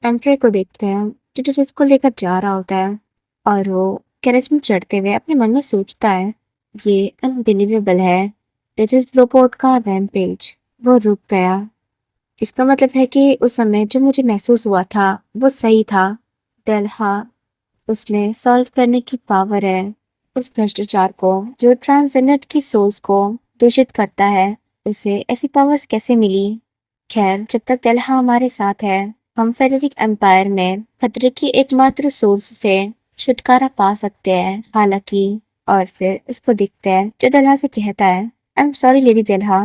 एम्प्रयर को देखते हैं जो टेरेस को लेकर जा रहा होता है और वो कैरेज में चढ़ते हुए अपने मन में सोचता है, ये अनबिलीवेबल है। टेरेस रोबोट का रैम्पेज। वो रुक गया। इसका मतलब है कि उस समय जो मुझे महसूस हुआ था वो सही था। दलहा, उसमें सॉल्व करने की पावर है। उस भ्रष्टाचार को जो ट्रांसजेंडर की सोल्स को दूषित करता है, उसे ऐसी पावर्स कैसे मिली? खैर, जब तक दलहा हमारे साथ है, हम फेरेरिक एम्पायर में खतरे की एकमात्र सोर्स से छुटकारा पा सकते हैं। हालांकि और फिर उसको दिखते हैं जो दलहा से कहता है, आई एम सॉरी लेडी दलहा,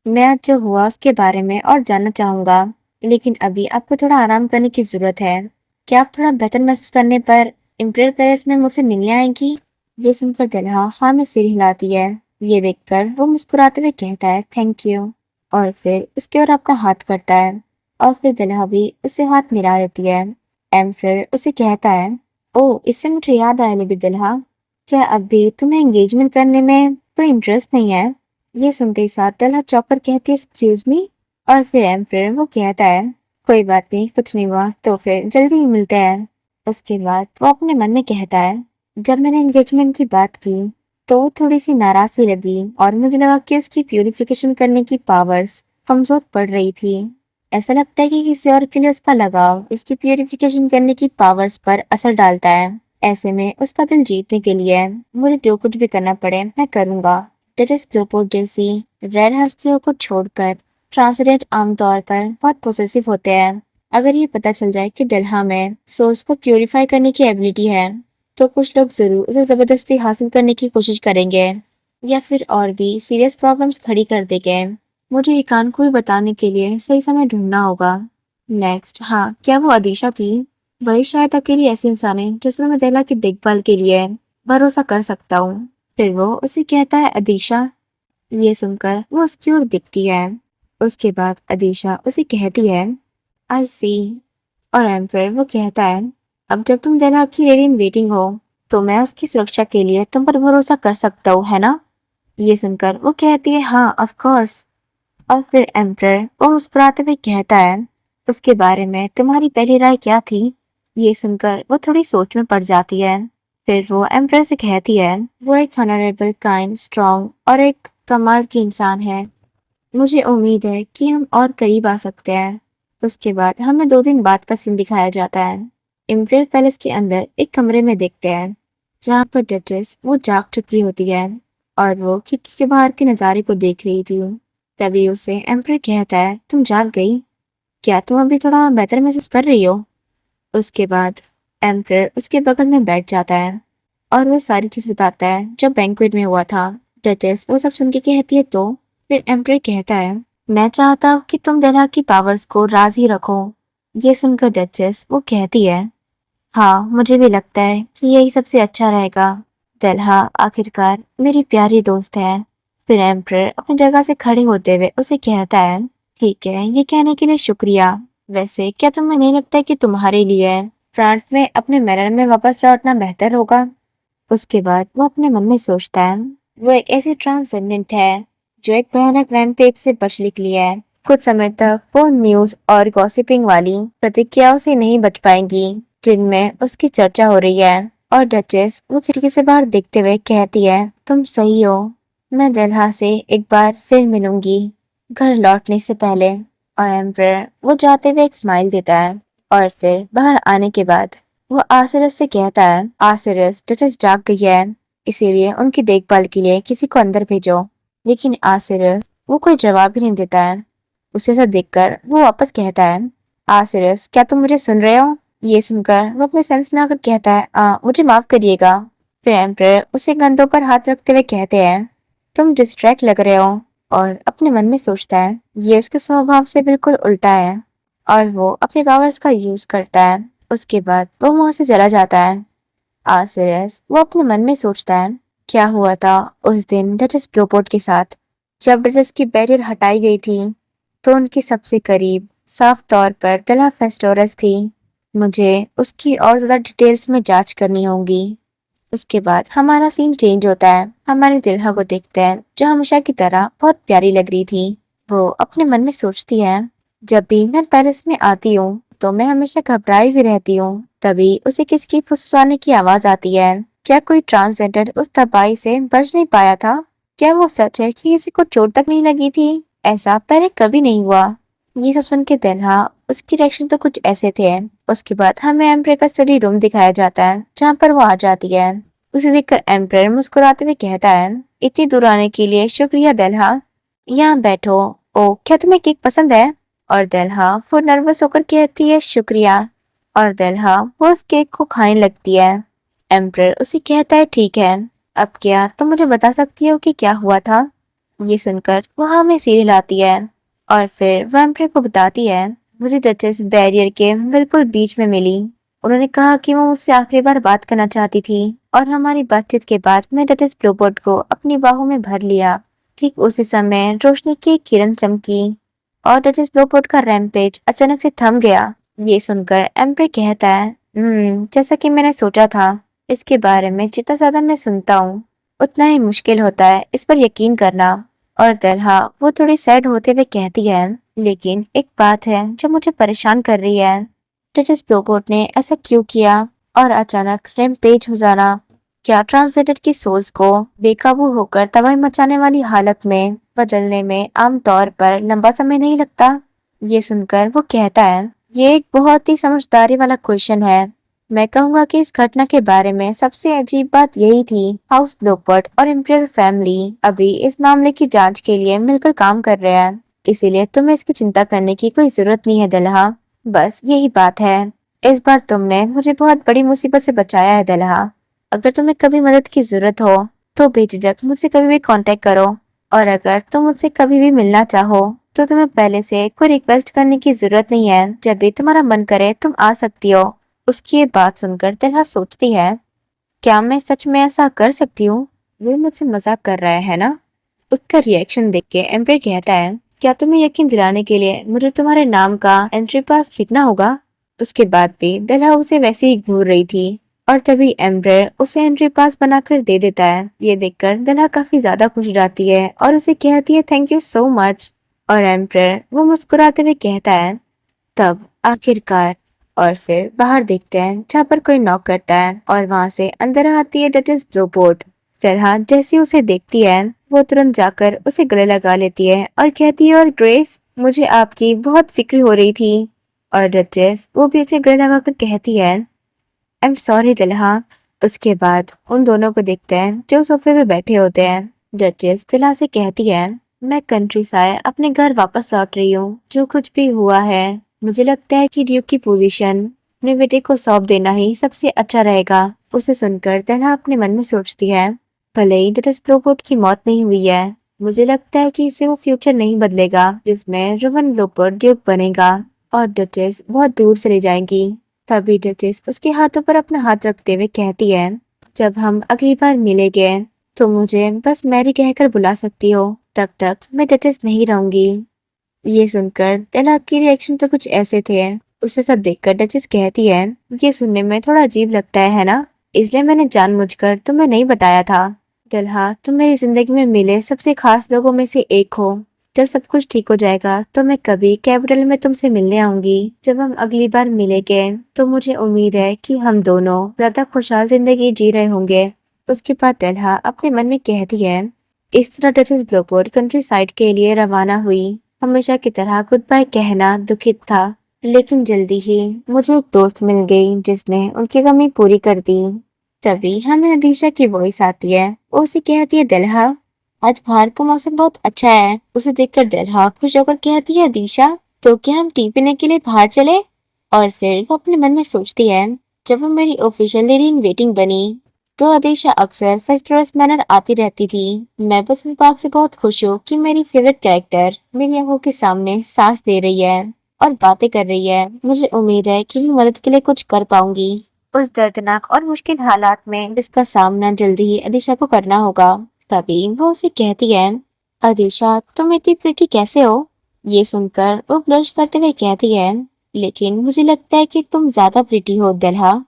मैं आज जो हुआ उसके बारे में और जानना चाहूंगा, लेकिन अभी आपको थोड़ा आराम करने की जरूरत है। क्या आप थोड़ा बेहतर महसूस करने पर इम्पीरियल पैलेस में मुझसे मिलने आएंगी? ये सुनकर दलहा हाँ में सिर हिलाती है। ये देखकर वो मुस्कुराते हुए कहता है, थैंक यू, और फिर उसके ओर आपका हाथ करता है और फिर दलहा भी उससे हाथ मिला लेती है। एम फिर उसे कहता है, ओ इससे मुझे याद आया लेडी दलहा, क्या अब भी तुम्हें एंगेजमेंट करने में कोई इंटरेस्ट नहीं है? ये सुनते ही साथ दलहा चौंक कर कहती है, एक्सक्यूज मी, और फिर एम फिर वो कहता है, कोई बात नहीं, कुछ नहीं हुआ, तो फिर जल्दी ही मिलते हैं। उसके बाद वो अपने मन में कहता है, जब मैंने एंगेजमेंट की बात की तो थोड़ी सी नाराजगी लगी और मुझे लगा कि उसकी प्यूरिफिकेशन करने की पावर्स कमजोर पड़ रही थी। ऐसा लगता है कि किसी और के लिए उसका लगाव उसकी प्यूरिफिकेशन करने की पावर्स पर असर डालता है। ऐसे में उसका दिल जीतने के लिए मुझे जो कुछ भी करना पड़े मैं करूंगा। टेरेस ब्लूपोर्ट जैसी रेड हस्तियों को छोड़कर ट्रांसलेट आमतौर पर बहुत पोसेसिव होते हैं। अगर ये पता चल जाए कि डलहा में सोर्स को प्यूरिफाई करने की एबिलिटी है, तो कुछ लोग जरूर उसे जबरदस्ती हासिल करने की कोशिश करेंगे या फिर और भी सीरियस प्रॉब्लम्स खड़ी कर देंगे। मुझे इकान को भी बताने के लिए सही समय ढूंढना होगा। नेक्स्ट, हाँ, क्या वो अदीशा थी? वही शायद अकेली ऐसी इंसान है जिसमें मैं दहला की देखभाल के लिए भरोसा कर सकता हूँ। फिर वो उसे कहता है, अदीशा। ये सुनकर वो उसकी ओर दिखती है। उसके बाद अदीशा उसे कहती है, आई सी, और एम्पर वो कहता है, अब जब तुम दहला की लेडी इन वेटिंग हो तो मैं उसकी सुरक्षा के लिए तुम पर भरोसा कर सकता हूँ, है ना? ये सुनकर वो कहती है, हाँ ऑफ कोर्स। और फिर एम्प्रर वो मुस्कुराते हुए कहता है, उसके बारे में तुम्हारी पहली राय क्या थी? ये सुनकर वो थोड़ी सोच में पड़ जाती है। फिर वो एम्प्रर से कहती है, वो एक ऑनरेबल, काइंड, स्ट्रॉन्ग और एक कमाल की इंसान है। मुझे उम्मीद है कि हम और करीब आ सकते हैं। उसके बाद हमें 2 दिन बाद का सीन दिखाया जाता है। इम्पीरियल पैलेस के अंदर एक कमरे में देखते हैं जहाँ पर डचेस वो जाग चुकी होती है और वो खिड़की के बाहर के नज़ारे को देख रही थी। तभी उसे एम्परर कहता है, तुम जाग गई? क्या तुम अभी थोड़ा बेहतर महसूस कर रही हो? उसके बाद एम्परर उसके बगल में बैठ जाता है और वो सारी चीज बताता है जो बैंक्वेट में हुआ था। डचेस वो सब सुन के कहती है, तो फिर एम्परर कहता है, मैं चाहता हूँ कि तुम दलहा की पावर्स को राज ही रखो। ये सुनकर डचेस वो कहती है, हाँ मुझे भी लगता है कि यही सबसे अच्छा रहेगा। दलहा आखिरकार मेरी प्यारी दोस्त है। फिर एम्परर अपनी जगह से खड़े होते हुए उसे कहता है, ठीक है, ये कहने के लिए शुक्रिया। वैसे क्या तुम्हें नहीं लगता कि तुम्हारे लिए फ्रांट में अपने मैनर में वापस लौटना बेहतर होगा? उसके बाद वो अपने मन में सोचता है, वो एक ऐसी ट्रांसेंडेंट है जो एक भयानक रैम्पेज से बच निकली है। कुछ समय तक वो न्यूज और गॉसिपिंग वाली प्रतिक्रियाओं से नहीं बच पाएंगी जिनमें उसकी चर्चा हो रही है। और डचेस वो खिड़की से बाहर देखते हुए कहती है, तुम सही हो, मैं दलहा से एक बार फिर मिलूंगी घर लौटने से पहले। और एम्परर वो जाते हुए एक स्माइल देता है और फिर बाहर आने के बाद वो आसिरस से कहता है, आसिरस, डचेस जाग गई है, इसीलिए उनकी देखभाल के लिए किसी को अंदर भेजो। लेकिन आसिरस वो कोई जवाब ही नहीं देता है। उसे सब देखकर वो वापस कहता है, आसिरस, क्या तुम मुझे सुन रहे हो? ये सुनकर वो अपने सेंस में आकर कहता है, मुझे माफ करिएगा। फिर एम्परर उसे कंधों पर हाथ रखते हुए कहते हैं, तुम डिस्ट्रैक्ट लग रहे हो। और अपने मन में सोचता है, ये उसके स्वभाव से बिल्कुल उल्टा है, और वो अपने पावर्स का यूज करता है। उसके बाद वो वहां से चला जाता है। आसिरस वो अपने मन में सोचता है, क्या हुआ था उस दिन डचेस ब्लूपोर्ट के साथ? जब डचेस की बैरियर हटाई गई थी तो उनके सबसे करीब साफ तौर पर डला फेस्टोरस थी। मुझे उसकी और ज्यादा डिटेल्स में जांच करनी होगी। उसके बाद हमारा सीन चेंज होता है। हमारे दिल्हा को देखते हैं जो हमेशा की तरह बहुत प्यारी लग रही थी। वो अपने मन में सोचती है, जब भी मैं पेरिस में आती हूँ तो मैं हमेशा घबराई भी रहती हूँ। तभी उसे किसी की फुसफुसाने की आवाज आती है। क्या कोई ट्रांसजेंडर उस तबाही से बच नहीं पाया था? क्या वो सच है कि किसी को चोट तक नहीं लगी थी? ऐसा पहले कभी नहीं हुआ। ये सब सुन के दिल्हा, उसकी रिएक्शन तो कुछ ऐसे थे। उसके बाद हमें एम्प्रे का स्टडी रूम दिखाया जाता है जहाँ पर वो आ जाती है। उसे देखकर एम्प्रेयर मुस्कुराते हुए कहता है, इतनी दूर आने के लिए शुक्रिया दिल्हा। यहाँ बैठो। ओ, क्या तुम्हें केक पसंद है? और दिल्हा वो नर्वस होकर कहती है शुक्रिया। और दिल्हा वो उस केक को खाने लगती है। एम्प्रेयर उसे कहता है ठीक है, अब क्या तुम मुझे बता सकती हो कि क्या हुआ था? ये सुनकर वो हमें सिर हिलाती है और फिर वो एम्प्रेयर को बताती है, मुझे डचेस बैरियर के बिल्कुल बीच में मिली। उन्होंने कहा कि वो मुझसे आखिरी बार बात करना चाहती थी और हमारी बातचीत के बाद मैं डचेस ब्लूबर्ड को अपनी बाहों में भर लिया। ठीक उसी समय रोशनी की एक किरण चमकी और डचेस ब्लूबर्ड का रैम्पेज अचानक से थम गया। ये सुनकर एम्प्रेयर कहता है, जैसा कि मैंने सोचा था। इसके बारे में जितना ज्यादा मैं सुनता हूँ उतना ही मुश्किल होता है इस पर यकीन करना। और दिल्हा वो थोड़ी सैड होते हुए कहती है, लेकिन एक बात है जो मुझे परेशान कर रही है। डचेस ब्लूबर्ड ने ऐसा क्यों किया और अचानक रैम्पेज हो जाना? क्या ट्रांसजेंडर की सोल्स को बेकाबू होकर तबाही मचाने वाली हालत में बदलने में आमतौर पर लंबा समय नहीं लगता? ये सुनकर वो कहता है, ये एक बहुत ही समझदारी वाला क्वेश्चन है। मैं कहूंगा कि इस घटना के बारे में सबसे अजीब बात यही थी, हाउस ब्लूबर्ड और इम्पीरियल फैमिली अभी इस मामले की जांच के लिए मिलकर काम कर रहे हैं। इसीलिए तुम्हें इसकी चिंता करने की कोई जरूरत नहीं है दिल्हा। बस यही बात है। इस बार तुमने मुझे बहुत बड़ी मुसीबत से बचाया है दिल्हा। अगर तुम्हें कभी मदद की जरूरत हो तो बेझिझक मुझसे कभी भी कांटेक्ट करो। और अगर तुम मुझसे कभी भी मिलना चाहो तो तुम्हें पहले से कोई रिक्वेस्ट करने की जरूरत नहीं है। जब भी तुम्हारा मन करे तुम आ सकती हो। उसकी ये बात सुनकर दिल्हा सोचती है, क्या मैं सच में ऐसा कर सकती हूँ? वो मुझसे मजाक कर रहा है ना? उसका रिएक्शन देख के एम्प्रेयर कहता है, क्या तुम्हें यकीन दिलाने के लिए मुझे तुम्हारे नाम का एंट्री पास लिखना होगा? उसके बाद भी दिल्हा उसे वैसे ही घूर रही थी और तभी एम्प्रेयर उसे एंट्री पास बनाकर दे देता है। ये देखकर दिल्हा काफी ज्यादा खुश हो जाती है और उसे कहती है थैंक यू सो मच। और एम्प्रेयर वो मुस्कुराते हुए कहता है, तब आखिरकार। और फिर बाहर देखते हैं जहाँ पर कोई नॉक करता है और वहां से अंदर आती है डचेस ब्लूबर्ड। तरह जैसी उसे देखती है वो तुरंत जाकर उसे गले लगा लेती है और कहती है, और ग्रेस, मुझे आपकी बहुत फिक्र हो रही थी। और डचेस वो भी उसे गले लगाकर कहती है, आई एम सॉरी दिल्हा। उसके बाद उन दोनों को देखते हैं जो सोफे पे बैठे होते हैं। डचेस दिल्हा से कहती है, मैं कंट्री से अपने घर वापस लौट रही हूँ। जो कुछ भी हुआ है मुझे लगता है कि ड्यूक की पोजीशन अपने बेटे को सौंप देना ही सबसे अच्छा रहेगा। उसे सुनकर दिल्हा अपने मन में सोचती है, भले ही डचेस ब्लूबर्ड की मौत नहीं हुई है, मुझे लगता है कि इससे वो फ्यूचर नहीं बदलेगा जिसमें रोवन ब्लूबर्ड ड्यूक बनेगा और डचेस बहुत दूर चली जाएंगी। तभी डचेस उसके हाथों पर अपना हाथ रखते हुए कहती है, जब हम अगली बार मिलेंगे तो मुझे बस मैरी कहकर बुला सकती हो। तब तक मैं डचेस नहीं रहूंगी। ये सुनकर दिल्हा की रिएक्शन तो कुछ ऐसे थे। उसे सब देखकर डचेस कहती है, ये सुनने में थोड़ा अजीब लगता है ना? इसलिए मैंने जानबूझकर तुम्हें नहीं बताया था। दिल्हा, तुम मेरी जिंदगी में मिले सबसे खास लोगों में से एक हो। जब सब कुछ ठीक हो जाएगा तो मैं कभी कैपिटल में तुमसे मिलने आऊंगी। जब हम अगली बार मिलेंगे तो मुझे उम्मीद है कि हम दोनों ज्यादा खुशहाल जिंदगी जी रहे होंगे। उसके बाद दिल्हा अपने मन में कहती है। इस तरह डचेस ब्लूबर्ड कंट्री साइड के लिए रवाना हुई। हमेशा की तरह गुड बाय कहना दुखित था, लेकिन जल्दी ही मुझे एक दोस्त मिल गई जिसने उनकी कमी पूरी कर दी। तभी हमें अदीशा की वॉइस आती है। वो उसे कहती है, दिल्हा, आज बाहर का मौसम बहुत अच्छा है। उसे देखकर दिल्हा खुश होकर कहती है, अदीशा, तो क्या हम टी पीने के लिए बाहर चले? और फिर वो अपने मन में सोचती है, जब वो मेरी ऑफिशियल लेडी इन वेटिंग बनी तो अदीशा अक्सर फेस्टिवल्स मैनर आती रहती थी। मैं बस इस बात से बहुत खुश हूँ कि मेरी फेवरेट कैरेक्टर मेरी आंखों के सामने सांस ले रही है और बातें कर रही है। मुझे उम्मीद है कि मैं मदद के लिए कुछ कर पाऊंगी उस दर्दनाक और मुश्किल हालात में जिसका सामना जल्दी ही अदीशा को करना होगा। तभी वो उसे कहती है, अदीशा, तुम इतनी प्रिटी कैसे हो? ये सुनकर वो ब्लश करते हुए कहती है, लेकिन मुझे लगता है कि तुम ज्यादा प्रिटी हो दिल्हा।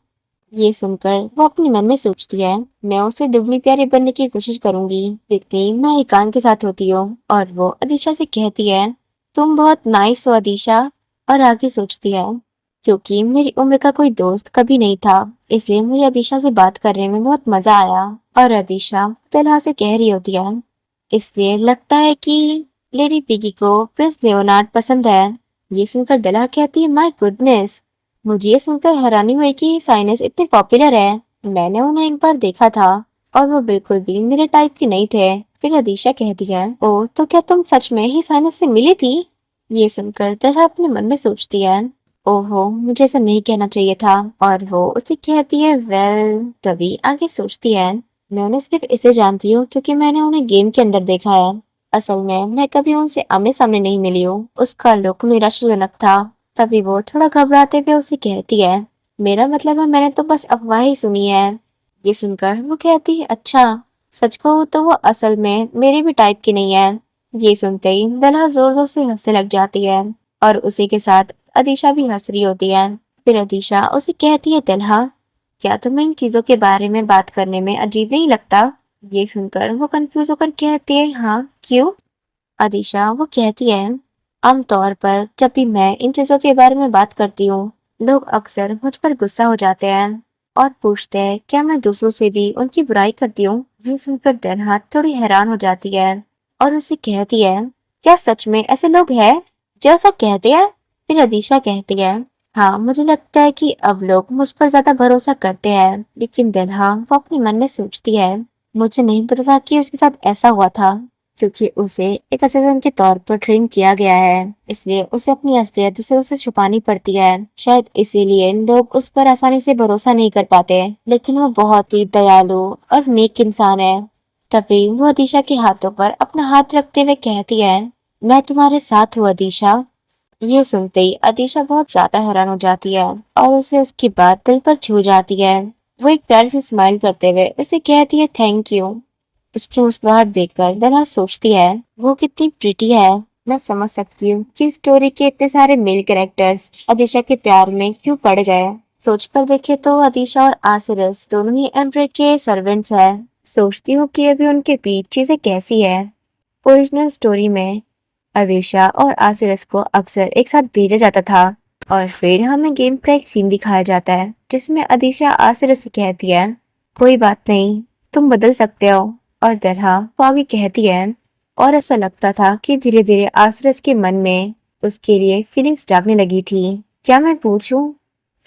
ये सुनकर वो अपने मन में सोचती है, मैं उसे दुगनी प्यारी बनने की कोशिश करूंगी जितनी मैं ईकान के साथ होती हूँ। और वो अदीशा से कहती है, तुम बहुत नाइस हो अदीशा। और आगे सोचती है, क्योंकि मेरी उम्र का कोई दोस्त कभी नहीं था, इसलिए मुझे अदीशा से बात करने में बहुत मजा आया। और अदीशा तनहा से कह रही होती है, इसलिए लगता है कि लेडी पिगी को प्रिंस लियोनार्ड पसंद है। ये सुनकर दला कहती है, माय गुडनेस, मुझे ये सुनकर हैरानी हुई कि साइनस इतने पॉपुलर है। मैंने उन्हें एक बार देखा था और वो बिल्कुल भी मेरे टाइप की नहीं थे। फिर अदीशा कहती है, ओ तो क्या तुम सच में ही साइनस से मिली थी? ये सुनकर दला अपने मन में सोचती है, ओहो मुझे ऐसा नहीं कहना चाहिए था। और वो उसे कहती है, वेल तभी आगे सोचती है, मैं उन्हें सिर्फ इसे जानती हूँ क्योंकि मैंने उन्हें गेम के अंदर देखा है। असल में मैं कभी उनसे आमने सामने नहीं मिली हूँ। उसका लुक निराशाजनक था। तभी वो थोड़ा घबराते हुए उसे कहती है, मेरा मतलब है मैंने तो बस अफवाह ही सुनी है। ये सुनकर वो कहती है, अच्छा सच कहूँ तो वो असल में मेरे भी टाइप की नहीं है। ये सुनते ही दला जोर जोर से हंसने लग जाती है और उसी के साथ अदीशा भी हंस रही होती है। फिर अदीशा उसे कहती है, दलहा क्या तुम्हें इन चीजों के बारे में बात करने में अजीब नहीं लगता? ये सुनकर वो कंफ्यूज होकर कहती है, हाँ क्यों? अदीशा वो कहती है, आमतौर पर जब भी मैं इन चीजों के बारे में बात करती हूँ, लोग अक्सर मुझ पर गुस्सा हो जाते हैं और पूछते हैं क्या मैं दूसरों से भी उनकी बुराई करती हूँ। ये सुनकर दलहा थोड़ी हैरान हो जाती है और उसे कहती है, क्या सच में ऐसे लोग हैं जो ऐसा कहते हैं? फिर अदीशा कहती है, हाँ मुझे लगता है कि अब लोग मुझ पर ज्यादा भरोसा करते हैं। लेकिन दलहा वो अपने मन में सोचती है, मुझे नहीं पता था कि उसके साथ ऐसा हुआ था, क्योंकि उसे एक असिस्टेंट के तौर पर ट्रेन किया गया है, इसलिए उसे अपनी असलियत दूसरों से छुपानी पड़ती है। शायद इसीलिए लोग उस पर आसानी से भरोसा नहीं कर पाते। लेकिन वो बहुत ही दयालु और नेक इंसान है। तभी वो अदीशा के हाथों पर अपना हाथ रखते हुए कहती है, मैं तुम्हारे साथ हूँ अदीशा। ये सुनते ही अदीशा बहुत ज्यादा हैरान हो जाती है और उसे उसकी बात दिल पर छू जाती है। वो एक प्यार से स्माइल करते हुए उसे कहती है, थैंक यू। उसकी मुस्कुराहट देखकर दना सोचती है, वो कितनी प्रिटी है। मैं समझ सकती हूँ कि स्टोरी के इतने सारे मेल कैरेक्टर्स अदीशा के प्यार में क्यों पड़ गए। सोचकर देखे तो अदीशा और आसिरस दोनों ही एम्प्रेट के सर्वेंट्स हैं। सोचती हूँ कि अभी उनके बीच चीजें कैसी है। ओरिजिनल स्टोरी में अदीशा और आसिरस को अक्सर एक साथ भेजा जाता था और फिर हमें गेम का एक सीन दिखाया जाता है जिसमें अदीशा आसिरस से कहती है, कोई बात नहीं, तुम बदल सकते हो। और दरहा वो आगे कहती है, और ऐसा लगता था कि धीरे धीरे आसिरस के मन में उसके लिए फीलिंग्स जागने लगी थी। क्या मैं पूछूं?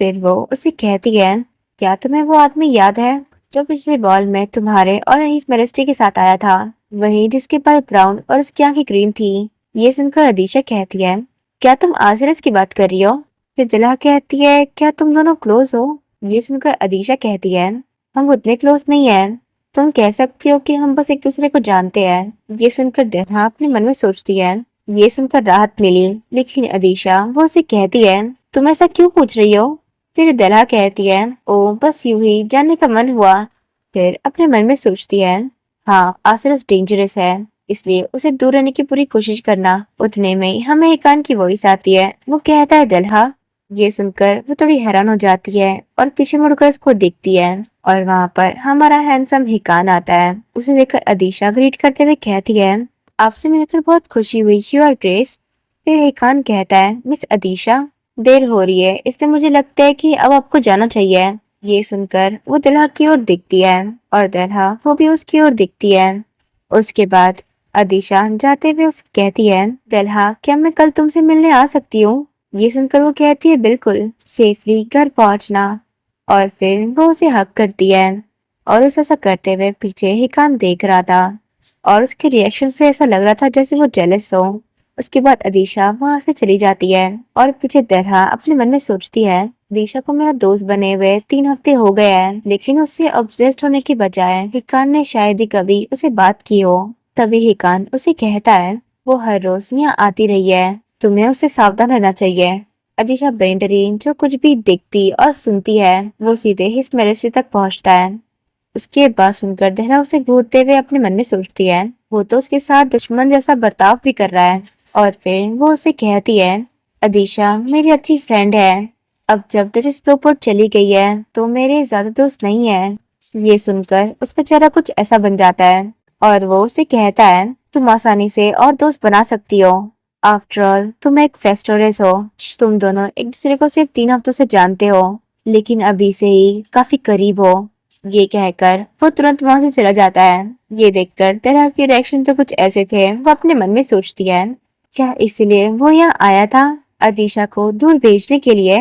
फिर वो उसे कहती है, क्या तुम्हें वो आदमी याद है जो पिछले बॉल में तुम्हारे और इस मेरिस्टी के साथ आया था, वही जिसके बाल ब्राउन और उसकी आंखें ग्रीन थी? ये सुनकर अदीशा कहती है, क्या तुम आसिरस की बात कर रही हो? फिर दिला कहती है, क्या तुम दोनों क्लोज हो? ये सुनकर अदीशा कहती है, हम उतने क्लोज नहीं है। तुम कह सकती हो कि हम बस एक दूसरे को जानते हैं। ये सुनकर दिला अपने मन में सोचती है। ये सुनकर राहत मिली, लेकिन अदीशा वो उसे कहती है, तुम ऐसा क्यों पूछ रही हो? फिर दिला कहती है, ओ बस यूं ही जानने का मन हुआ। फिर अपने मन में सोचती है, हाँ आसिरस डेंजरस है, इसलिए उसे दूर रहने की पूरी कोशिश करना। उतने में ही हमें हिकान की वॉइस आती है। वो कहता है, दलहा। ये सुनकर वो थोड़ी हैरान हो जाती है और पीछे मुड़कर उसको देखती है और वहां पर हमारा हैंडसम हिकान आता है। उसे देखकर अदीशा ग्रीट करते हुए कहती है, आपसे मिलकर बहुत खुशी हुई योर ग्रेस। फिर हिकान कहता है, मिस अदीशा, देर हो रही है इसलिए मुझे लगता है कि अब आपको जाना चाहिए। ये सुनकर वो दलहा की ओर देखती है और दलहा वो भी उसकी ओर देखती है। उसके बाद अदीशा जाते हुए उसे कहती है, दलहा क्या मैं कल तुमसे मिलने आ सकती हूँ? ये सुनकर वो कहती है, बिल्कुल, सेफली घर पहुंचना। और फिर वो उसे हक करती है और उसे ऐसा करते हुए पीछे हिकान देख रहा था और उसके रिएक्शन से ऐसा लग रहा था जैसे वो जेलस हो। उसके बाद अदीशा वहां से चली जाती है और पीछे दरहा अपने मन में सोचती है, अदीशा को मेरा दोस्त बने हुए 3 हफ्ते हो गए हैं, लेकिन उससे ऑब्सेस्ड होने के बजाय हिकान ने शायद ही कभी उसे बात की हो। तभी हिकान उसे कहता है, वो हर रोज यहाँ आती रही है, तुम्हें उससे सावधान रहना चाहिए। अदीशा बेंडरीन जो कुछ भी देखती और सुनती है वो सीधे हिस मेरेस्ट्री तक पहुंचता है। उसके बाद सुनकर दहरा उसे घूरते हुए अपने मन में सोचती है, वो तो उसके साथ दुश्मन जैसा बर्ताव भी कर रहा है। और फिर वो उसे कहती है, अदीशा मेरी अच्छी फ्रेंड है, अब जब डेरिस ब्रोपोर्ट चली गई है तो मेरे ज्यादा दोस्त नहीं है। ये सुनकर उसका चेहरा कुछ ऐसा बन जाता है और वो उसे कहता है, तुम आसानी से और दोस्त बना सकती हो। आफ्टर ऑल तुम एक फेस्टोरेस हो। तुम दोनों एक दूसरे को सिर्फ 3 हफ्तों से जानते हो, लेकिन अभी से ही काफी करीब हो। ये कहकर वो तुरंत वहां से चला जाता है। ये देखकर तेरा के रिएक्शन तो कुछ ऐसे थे, वो अपने मन में सोचती है, क्या इसलिए वो यहाँ आया था, अदीशा को दूर भेजने के लिए?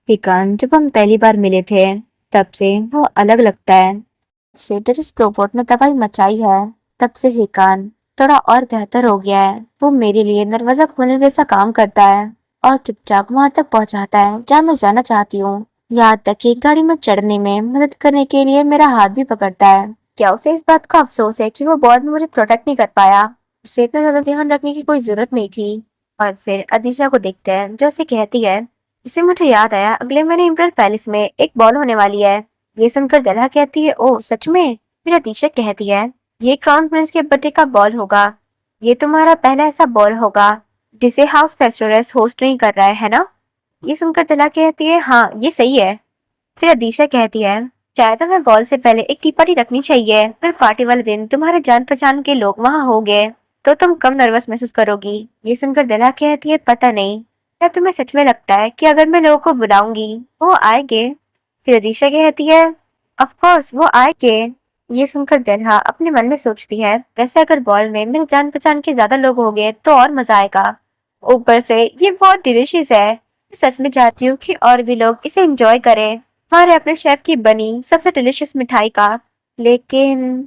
हिकान, जब हम पहली बार मिले थे तब से वो अलग लगता है। जब से टेरिस रोबोट ने तबाही मचाई है, तब से हिकान थोड़ा और बेहतर हो गया है। वो मेरे लिए दरवाजा खोलने जैसा काम करता है और चुपचाप वहां तक पहुंचाता है जहाँ मैं जाना चाहती हूँ। यहाँ तक कि गाड़ी में चढ़ने में मदद करने के लिए मेरा हाथ भी पकड़ता है। क्या उसे इस बात का अफसोस है कि वो बॉल में मुझे प्रोटेक्ट नहीं कर पाया? उसे इतना ज्यादा ध्यान रखने की कोई जरूरत नहीं थी। और फिर अदीशा को देखते हैं जो उसे कहती है, इसे मुझे याद आया, अगले महीने इम्पीरियल पैलेस में एक बॉल होने वाली है। ये सुनकर दलहा कहती है, ओह सच में? फिर अदीशा कहती है, ये क्राउन प्रिंस के बर्थडे का बॉल होगा। ये तुम्हारा पहला ऐसा बॉल होगा जिसे हाउस फेस्टोरस होस्ट नहीं कर रहा है ना? ये सुनकर दलहा कहती है, हाँ ये सही है। फिर अदीशा कहती है, शायद हमें बॉल से पहले एक टी पार्टी रखनी चाहिए। फिर पार्टी वाले दिन तुम्हारे जान पहचान के लोग वहाँ होंगे तो तुम कम नर्वस महसूस करोगी। ये सुनकर दलहा कहती है, पता नहीं, क्या तुम्हें सच में लगता है कि अगर मैं लोगों को बुलाऊंगी वो आएंगे? फिर अदीशा कहती है, ऑफ कोर्स वो आएंगे। ये सुनकर दलहा अपने मन में सोचती है, वैसे अगर बॉल में मेरे जान पहचान के ज्यादा लोग होंगे तो और मजा आएगा। ऊपर से ये बहुत डिलीशियस है। मैं सच में चाहती हूँ कि और भी लोग इसे एंजॉय करें, हमारे अपने शेफ की बनी सबसे डिलीशियस मिठाई का। लेकिन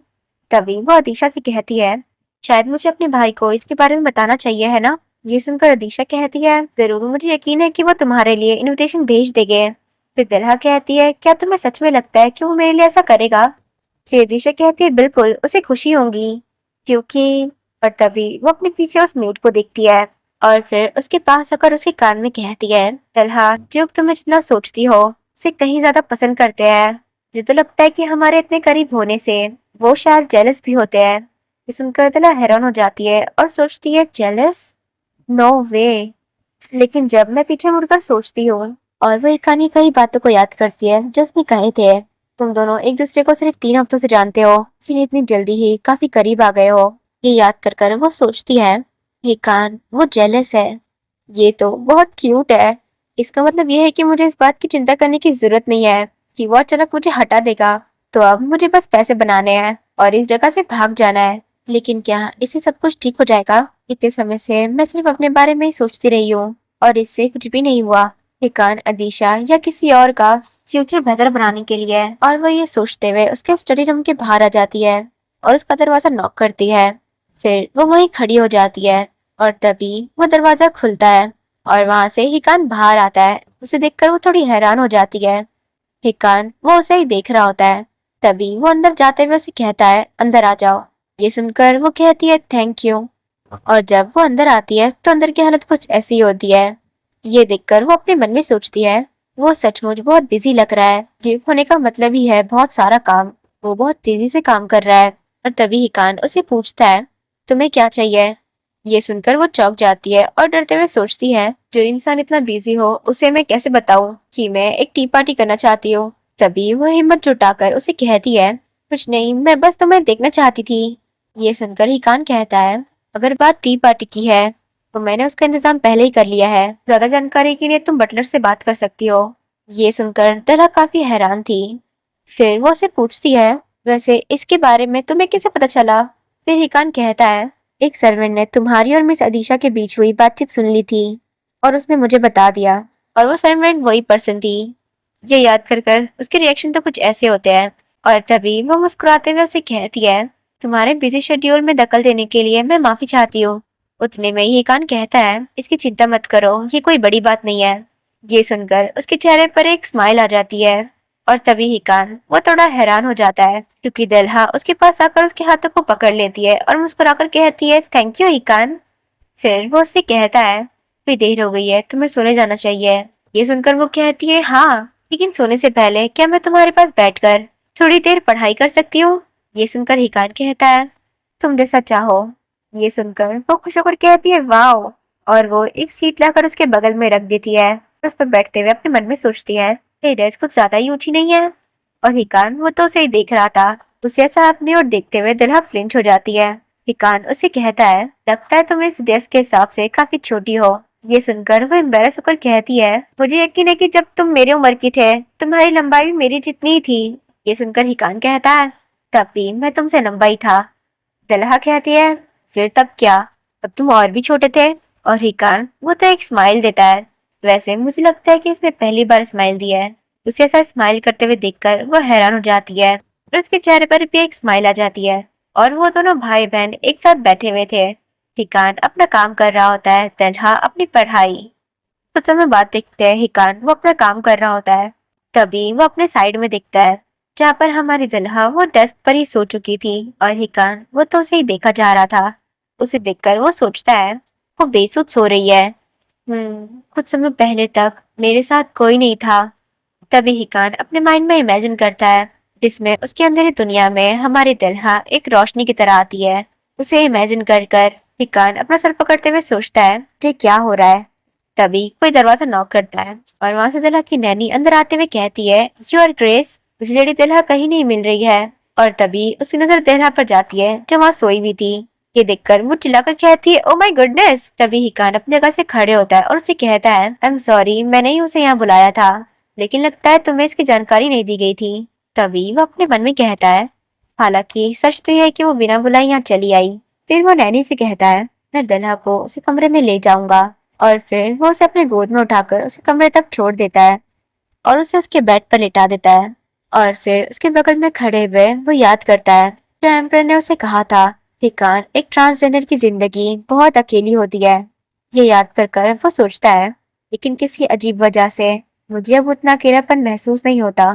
तभी वो अदीशा से कहती है, शायद मुझे अपने भाई को इसके बारे में बताना चाहिए, है ना? ये सुनकर अदीशा कहती है, जरूर, मुझे यकीन है कि वो तुम्हारे लिए इनविटेशन भेज देंगे। फिर दिलहा कहती है, क्या तुम्हें सच में लगता है कि वो मेरे लिए ऐसा करेगा? फिर अदीशा कहती है, बिल्कुल, उसे खुशी होगी, क्योंकि। और तभी वो अपने पीछे उस मेड को देखती है और फिर उसके पास आकर उसके कान में कहती है, दिलहा, जो तुम जितना सोचती हो उसे कहीं ज्यादा पसंद करते हैं। मुझे तो लगता है कि हमारे इतने करीब होने से वो शायद जेलस भी होते हैं। ये सुनकर दिला हैरान हो जाती है और सोचती है, जेलस? नो वे। लेकिन जब मैं पीछे मुड़कर सोचती हूँ और वो एक कहानी कई बातों को याद करती है जो उसने कहे थे, तुम दोनों एक दूसरे को सिर्फ 3 हफ्तों से जानते हो, फिर इतनी जल्दी ही काफी करीब आ गए हो। ये याद कर वो सोचती है, ये कान वो जेलस है। ये तो बहुत क्यूट है। इसका मतलब ये है कि मुझे इस बात की चिंता करने की जरूरत नहीं है कि वो अचानक मुझे हटा देगा। तो अब मुझे बस पैसे बनाने हैं और इस जगह से भाग जाना है। लेकिन क्या इससे सब कुछ ठीक हो जाएगा? इतने समय से मैं सिर्फ अपने बारे में ही सोचती रही हूँ और इससे कुछ भी नहीं हुआ। हिकान अदीशा या किसी और का फ्यूचर बेहतर बनाने के लिए, और वो ये सोचते हुए उसके स्टडी रूम के बाहर आ जाती है और उसका दरवाजा नॉक करती है। फिर वो वहीं खड़ी हो जाती है और तभी वो दरवाजा खुलता है और वहां से हिकान बाहर आता है। उसे देखकर वो थोड़ी हैरान हो जाती है। हिकान वो उसे ही देख रहा होता है। तभी वो अंदर जाते हुए उसे कहता है, अंदर आ जाओ। ये सुनकर वो कहती है, थैंक यू। और जब वो अंदर आती है तो अंदर की हालत कुछ ऐसी होती है। ये देखकर वो अपने मन में सोचती है, वो सचमुच बहुत बिजी लग रहा है। गिफ्ट होने का मतलब ही है बहुत सारा काम। वो बहुत तेजी से काम कर रहा है। और तभी हिकान उसे पूछता है, तुम्हें क्या चाहिए? ये सुनकर वो चौंक जाती है और डरते हुए सोचती है, जो इंसान इतना बिजी हो उसे मैं कैसे बताऊं कि मैं एक टी पार्टी करना चाहती हूँ। तभी वो हिम्मत जुटाकर उसे कहती है, कुछ नहीं, मैं बस तुम्हें देखना चाहती थी। ये सुनकर हिकान कहता है, अगर बात टी पार्टी की है तो मैंने उसका इंतजाम पहले ही कर लिया है। ज्यादा जानकारी के लिए तुम बटलर से बात कर सकती हो। ये सुनकर दला काफी हैरान थी। फिर वो उसे पूछती है, वैसे इसके बारे में तुम्हें कैसे पता चला? फिर हिकान कहता है, एक सर्वेंट ने तुम्हारी और मिस अदीशा के बीच हुई बातचीत सुन ली थी और उसने मुझे बता दिया। और वो सर्वेंट वही पर्सन थी। ये याद कर उसके रिएक्शन तो कुछ ऐसे होते हैं। और तभी वो मुस्कुराते हुए उसे कहती है, तुम्हारे बिजी शेड्यूल में दखल देने के लिए मैं माफी चाहती हूँ। उतने में ही हिकान कहता है, इसकी चिंता मत करो, ये कोई बड़ी बात नहीं है। ये सुनकर उसके चेहरे पर एक स्माइल आ जाती है। और तभी हिकान वो थोड़ा हैरान हो जाता है क्योंकि दलहा उसके पास आकर उसके हाथों को पकड़ लेती है और मुस्कुराकर कहती है, थैंक यू हिकान। फिर वो उससे कहता है, फिर देर हो गई है, तुम्हें सोने जाना चाहिए। ये सुनकर वो कहती है, हाँ, लेकिन सोने से पहले क्या मैं तुम्हारे पास बैठकर थोड़ी देर पढ़ाई कर सकती हूँ? ये सुनकर हिकान कहता है, तुम जैसा चाहो। ये सुनकर वो खुश होकर कहती है, वाओ। और वो एक सीट लाकर उसके बगल में रख देती है। उस पर बैठते हुए अपने मन में सोचती है, ये ड्रेस कुछ ज्यादा ही ऊंची नहीं है? और हिकान वो तो उसे ही देख रहा था। उसे ऐसा अपनी ओर देखते हुए दिलहा फ्लिंच हो जाती है। हिकान उसे कहता है, लगता है तुम इस डेस्क के हिसाब से काफी छोटी हो। ये सुनकर वो एम्बेरस होकर कहती है, मुझे यकीन है कि जब तुम मेरी उम्र की थे तुम्हारी लंबाई भी मेरी जितनी ही थी। ये सुनकर हिकान कहता है, तब भी मैं तुमसे लंबा ही था। दलहा कहती है, फिर तब क्या, अब तुम और भी छोटे थे। और हिकान वो तो एक स्माइल देता है। वैसे मुझे लगता है कि इसने पहली बार स्माइल दिया है। उसे ऐसा स्माइल करते हुए देखकर वो हैरान हो जाती है और उसके चेहरे पर भी एक स्माइल आ जाती है। और वो दोनों भाई बहन एक साथ बैठे हुए थे। हिकान अपना काम कर रहा होता है, तन्हा अपनी पढ़ाई। कुछ समय बाद देखते हैं हिकान वो अपना काम कर रहा होता है। तभी वो अपने साइड में दिखता है, जहाँ पर हमारी दुल्हा वो डेस्क पर ही सो चुकी थी और हिकान वो तो उसे ही देखा जा रहा था। उसे देखकर वो सोचता है, वो बेसुध सो रही है। कुछ समय पहले तक मेरे साथ कोई नहीं था। तभी हिकान अपने माइंड में इमेजिन करता है, जिसमें उसके अंदर ही दुनिया में हमारी दुल्हा एक रोशनी की तरह आती है। उसे इमेजिन कर कर हिकान अपना सर पकड़ते हुए सोचता है, ये क्या हो रहा है। तभी कोई दरवाजा नॉक करता है और वहां से दुल्हा की नैनी अंदर आते हुए कहती है, योर ग्रेस, मुझे लेडी दुल्हा कहीं नहीं मिल रही है। और तभी उसकी नजर दुल्हा पर जाती है जो वहां सोई हुई थी। ये देखकर वो चिल्लाकर कहती है, ओ माय गुडनेस। तभी हिकान अपने जगह से खड़े होता है और उसे कहता है, आई एम सॉरी, मैंने ही उसे यहाँ बुलाया था, लेकिन लगता है तुम्हें इसकी जानकारी नहीं दी गई थी। तभी वो अपने मन में कहता है, हालांकि सच तो यह है कि वो बिना बुलाए यहाँ चली आई। फिर वो नैनी से कहता है, मैं दुल्हा को उसे कमरे में ले जाऊंगा। और फिर वो उसे अपने गोद में उठाकर उसे कमरे तक छोड़ देता है और उसे उसके बेड पर लिटा देता है। और फिर उसके बगल में खड़े हुए वो याद करता है जो एम्परर ने उसे कहा था, हिकान, एक ट्रांसजेंडर की जिंदगी बहुत अकेली होती है। ये याद कर वो सोचता है, लेकिन किसी अजीब वजह से मुझे अब उतना अकेलापन महसूस नहीं होता।